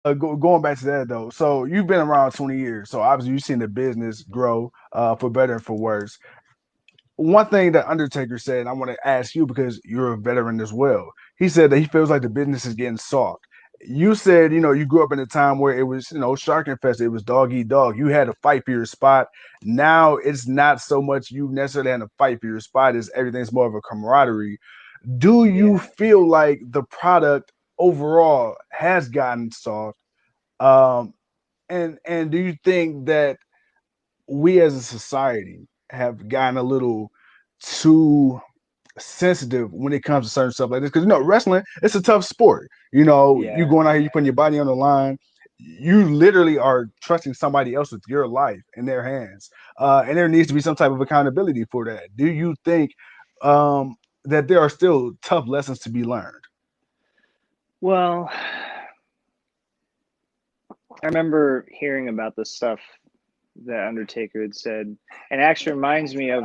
Going back to that though, so you've been around 20 years, so obviously you've seen the business grow, for better and for worse. One thing that Undertaker said, and I want to ask you because you're a veteran as well. He said that he feels like the business is getting soft. You said, you grew up in a time where it was, shark infested. It was dog eat dog. You had to fight for your spot. Now it's not so much you necessarily had to fight for your spot. It's everything's more of a camaraderie. Do you Yeah. feel like the product overall has gotten soft? Um, and do you think that we as a society have gotten a little too sensitive when it comes to certain stuff like this? Because wrestling, it's a tough sport. You Yeah. going out here, you putting your body on the line. You literally are trusting somebody else with your life in their hands, and there needs to be some type of accountability for that. Do you think that there are still tough lessons to be learned? Well, I remember hearing about the stuff that Undertaker had said, and it actually reminds me of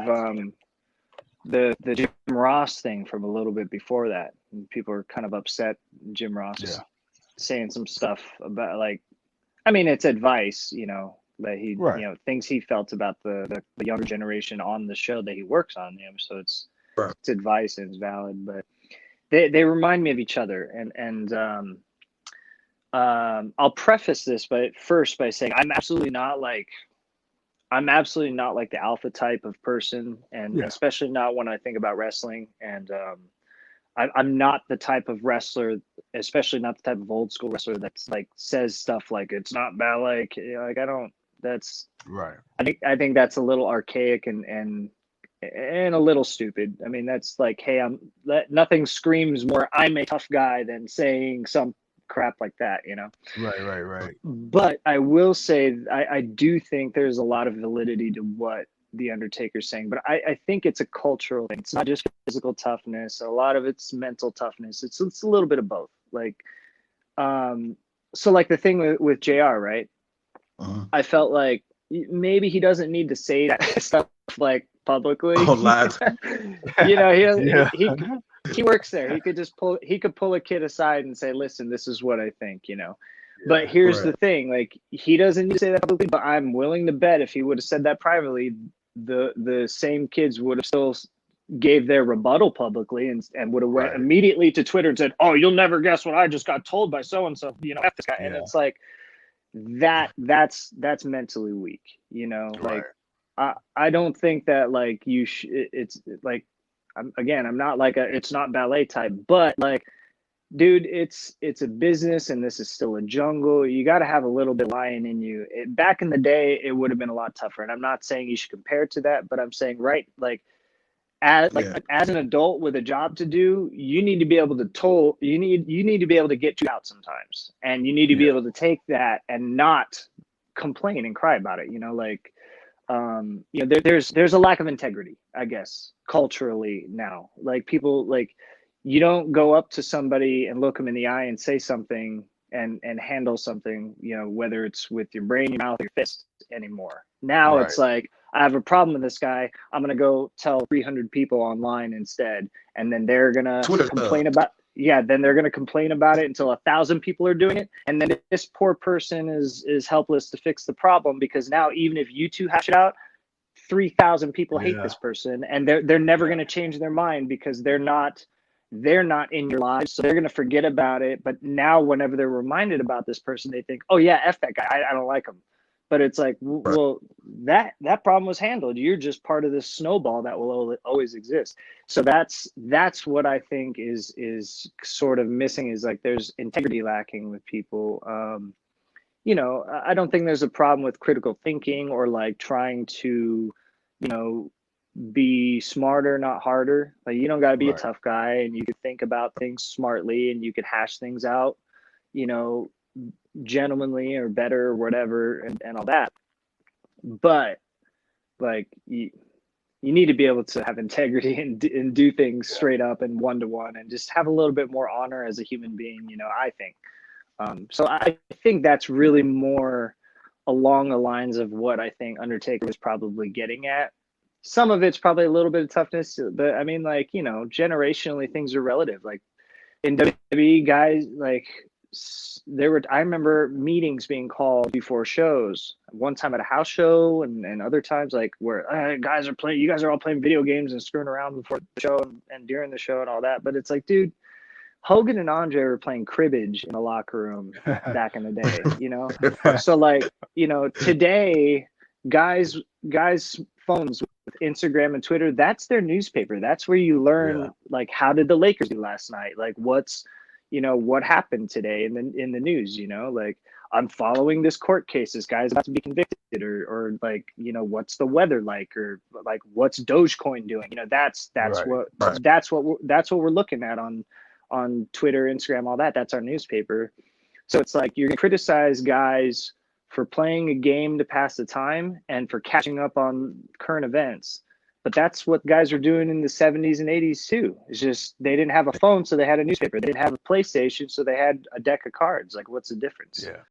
the Jim Ross thing from a little bit before that. And people were kind of upset. Jim Ross Yeah, was saying some stuff about like, I mean, it's advice, that he, right. things he felt about the younger generation on the show that he works on. So Right. it's advice and it's valid, but they remind me of each other, and I'll preface this by first by saying I'm absolutely not like the alpha type of person, and Yeah, especially not when I think about wrestling. And I'm not the type of wrestler, especially not the type of old school wrestler that's like says stuff like it's not ballet. Like I don't. That's right. I think that's a little archaic and a little stupid. I mean, that's like, hey, nothing screams more I'm a tough guy than saying some crap like that. Right, right, right. But I will say I do think there's a lot of validity to what the Undertaker's saying, but I think it's a cultural thing. It's not just physical toughness. A lot of it's mental toughness. It's a little bit of both. Like, um, so like the thing with JR, right? Uh-huh. I felt like maybe he doesn't need to say that stuff like publicly. Oh, lad. He Yeah, he works there. He could pull a kid aside and say, "Listen, this is what I think." But yeah, here's Right. the thing: like he doesn't need to say that publicly, but I'm willing to bet if he would have said that privately, the same kids would have still gave their rebuttal publicly and would have went right. immediately to Twitter and said, "Oh, you'll never guess what I just got told by so and so." F this guy, and Yeah, it's like that's mentally weak. Like right. I don't think that like it's like I'm not like a it's not ballet type, but like dude, it's a business and this is still a jungle. You got to have a little bit of lion in you. Back in the day it would have been a lot tougher, and I'm not saying you should compare it to that, but I'm saying right, like Yeah. as an adult with a job to do, you need to be able to you need to be able to get you out sometimes, and you need to be Yeah, able to take that and not complain and cry about it. Like there's a lack of integrity, I guess, culturally now. Like people like you don't go up to somebody and look them in the eye and say something and handle something, whether it's with your brain, your mouth, or your fist anymore. Now right. it's like I have a problem with this guy. I'm gonna go tell 300 people online instead, and then they're gonna Twitter complain about. Yeah, then they're gonna complain about it until 1,000 people are doing it, and then this poor person is helpless to fix the problem because now even if you two hash it out, 3,000 people hate Yeah, this person, and they're never yeah, gonna change their mind because they're not in your lives, so they're gonna forget about it. But now, whenever they're reminded about this person, they think, "Oh yeah, f that guy. I don't like him." But it's like, Right. well, that problem was handled. You're just part of this snowball that will always exist. So that's what I think is sort of missing, is like there's integrity lacking with people. I don't think there's a problem with critical thinking or like trying to, you know, be smarter, not harder. Like you don't got to be a right. tough guy, and you could think about things smartly, and you could hash things out, you know, gentlemanly or better or whatever, and all that. But like you need to be able to have integrity and do things Yeah. straight up and one to one, and just have a little bit more honor as a human being. I think. So I think that's really more along the lines of what I think Undertaker was probably getting at. Some of it's probably a little bit of toughness, but I mean, like, generationally things are relative. Like in WWE, guys, like I remember meetings being called before shows, one time at a house show and other times like where you guys are all playing video games and screwing around before the show and during the show and all that. But it's like, dude, Hogan and Andre were playing cribbage in the locker room back in the day, you know? So like, you know, today guys phones with Instagram and Twitter, that's their newspaper. That's where you learn like, how did the Lakers do last night? Like what happened today in the news, you know, like I'm following this court case, this guy's about to be convicted, or like, you know, what's the weather like, or like what's Dogecoin doing? You know, that's what we're looking at on Twitter, Instagram, all that. That's our newspaper. So it's like you're gonna criticize guys for playing a game to pass the time and for catching up on current events. But that's what guys were doing in the 70s and 80s too. It's just they didn't have a phone, so they had a newspaper. They didn't have a PlayStation, so they had a deck of cards. Like, what's the difference? Yeah.